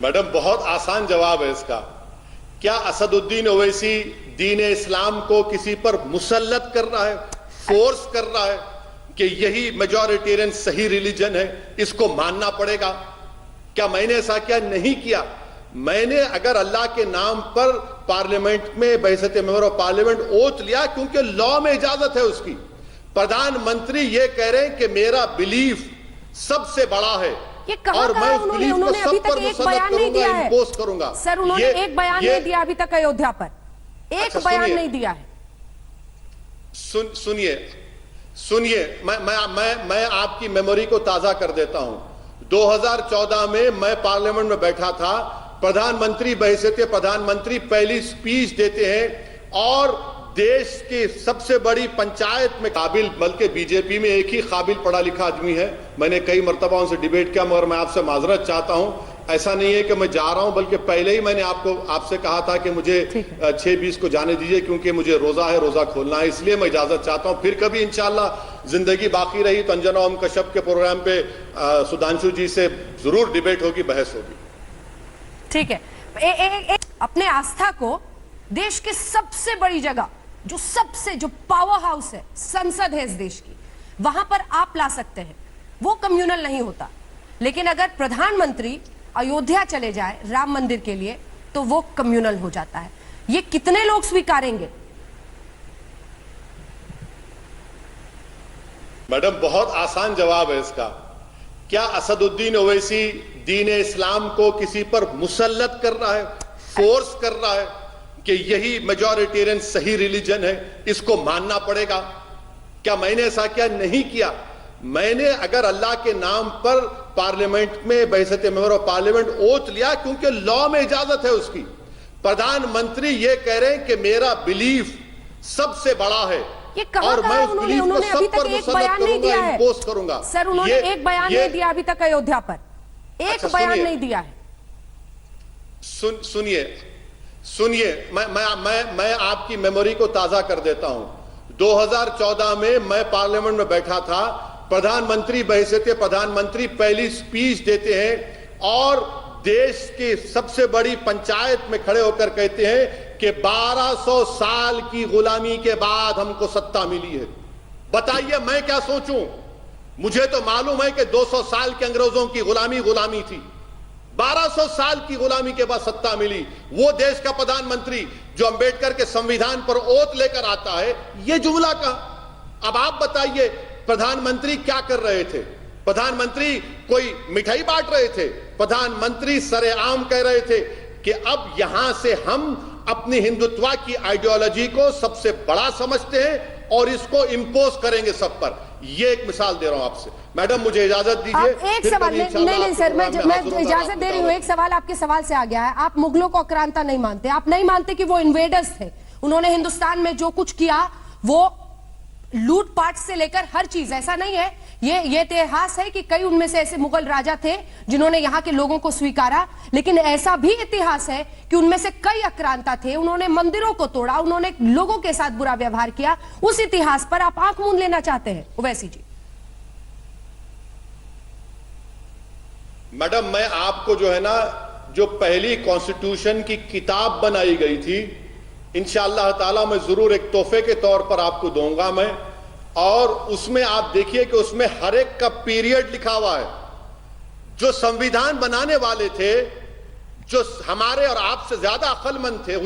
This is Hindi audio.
मैडम बहुत आसान जवाब है इसका। क्या असदुद्दीन ओवैसी दीन इस्लाम को किसी पर मुसल्लत कर रहा है, फोर्स कर रहा है कि यही मेजॉरिटेरियन सही रिलीजन है, इसको मानना पड़ेगा? क्या मैंने ऐसा किया? नहीं किया। मैंने अगर अल्लाह के नाम पर पार्लियामेंट में बहसत मेंबर ऑफ पार्लियामेंट ओथ लिया, क्योंकि लॉ में इजाजत है उसकी। प्रधानमंत्री ये कह रहे हैं कि मेरा बिलीफ सबसे बड़ा है और मैं उस बिलीफ को सब पर मुसल्लत करूंगा, इंपोज करूंगा। सर, उन्होंने एक बयान नहीं दिया अभी तक अयोध्या पर, एक बयान नहीं दिया है। सुनिए, मैं आपकी मेमोरी को ताजा कर देता हूं। 2014 में मैं पार्लियामेंट में बैठा था, प्रधानमंत्री बहैसियत प्रधानमंत्री पहली स्पीच देते हैं और देश की सबसे बड़ी पंचायत में काबिल, बल्कि बीजेपी में एक ही काबिल पढ़ा लिखा आदमी है। मैंने कई मर्तबा उनसे डिबेट किया, मगर मैं आपसे माजरत चाहता हूं। ऐसा नहीं है कि मैं जा रहा हूं, बल्कि पहले ही मैंने आपसे कहा था कि मुझे 6:20 को जाने दीजिए, क्योंकि मुझे रोजा है, रोजा खोलना है, इसलिए मैं इजाजत चाहता हूं। फिर कभी इंशाल्लाह जिंदगी बाकी रही तो अंजना ओम कश्यप के प्रोग्राम पे सुधांशु जी से जरूर डिबेट होगी, बहस होगी। ठीक है। अपने आस्था को देश के सबसे बड़ी जगह, जो पावर हाउस है, संसद है इस देश की, वहां पर आप ला सकते हैं। वो कम्युनल नहीं होता। लेकिन अगर प्रधानमंत्री अयोध्या चले जाए राम मंदिर के लिए तो वो कम्युनल हो जाता है। ये कितने लोग स्वीकारेंगे? मैडम बहुत आसान जवाब है इसका। क्या असदुद्दीन ओवैसी दीन इस्लाम को किसी पर मुसल्लत कर रहा है, फोर्स कर रहा है कि यही मेजॉरिटेरियन सही रिलीजन है, इसको मानना पड़ेगा? क्या मैंने ऐसा किया? नहीं किया। मैंने अगर अल्लाह के नाम पर पार्लियामेंट में बहसत मेंबर ऑफ पार्लियामेंट ओथ लिया, क्योंकि लॉ में इजाजत है उसकी। प्रधानमंत्री ये कह रहे हैं कि मेरा बिलीफ सबसे बड़ा है और मैं उस बिलीफ को सब पर मुसल्लत करूंगा, इंपोज करूंगा। सर, उन्होंने एक बयान नहीं दिया अभी तक अयोध्या पर, एक बयान नहीं दिया है। सुनिए, मैं आपकी मेमोरी को ताजा कर देता हूं। 2014 में मैं पार्लियामेंट में बैठा था, प्रधानमंत्री बहैसियत प्रधानमंत्री पहली स्पीच देते हैं और देश की सबसे बड़ी पंचायत में खड़े होकर कहते हैं कि 1200 साल की गुलामी के बाद हमको सत्ता मिली है। बताइए मैं क्या सोचूं? मुझे तो मालूम है कि 200 साल के अंग्रेजों की गुलामी थी। 1200 साल की गुलामी के बाद सत्ता मिली। वो देश का प्रधानमंत्री जो अंबेडकर के संविधान पर ओथ लेकर आता है, ये जुमला का। अब आप बताइए प्रधानमंत्री क्या कर रहे थे? प्रधानमंत्री कोई मिठाई बांट रहे थे? प्रधानमंत्री सरेआम कह रहे थे कि अब यहां से हम अपनी हिंदुत्व की आइडियोलॉजी को सबसे बड़ा समझते हैं और इसको इंपोज करेंगे सब पर। ये एक मिसाल दे रहा हूं आपसे। मैडम मुझे इजाजत दीजिए। एक सवाल नहीं सर, मैं इजाजत दे रही हूँ। एक सवाल आपके सवाल से आ गया है। आप मुगलों को आक्रांता नहीं मानते, आप नहीं मानते कि वो इन्वेडर्स थे। उन्होंने हिंदुस्तान में जो कुछ किया वो लूटपाट से लेकर हर चीज, ऐसा नहीं है। ये इतिहास है कि कई उनमें से ऐसे मुगल राजा थे जिन्होंने यहाँ के लोगों को स्वीकारा, लेकिन ऐसा भी इतिहास है कि उनमें से कई आक्रांता थे। उन्होंने मंदिरों को तोड़ा, उन्होंने लोगों के साथ बुरा व्यवहार किया। उस इतिहास पर आप आंख मूंद लेना चाहते हैं ओवैसी जी? मैडम मैं आपको जो है ना, जो पहली कॉन्स्टिट्यूशन की किताब बनाई गई थी, इंशाअल्लाह ताला मैं जरूर एक तोहफे के तौर पर आपको दूंगा मैं। और उसमें आप देखिए कि उसमें हर एक का पीरियड लिखा हुआ है। जो संविधान बनाने वाले थे, जो हमारे और आपसे ज्यादा अक्लमंद थे,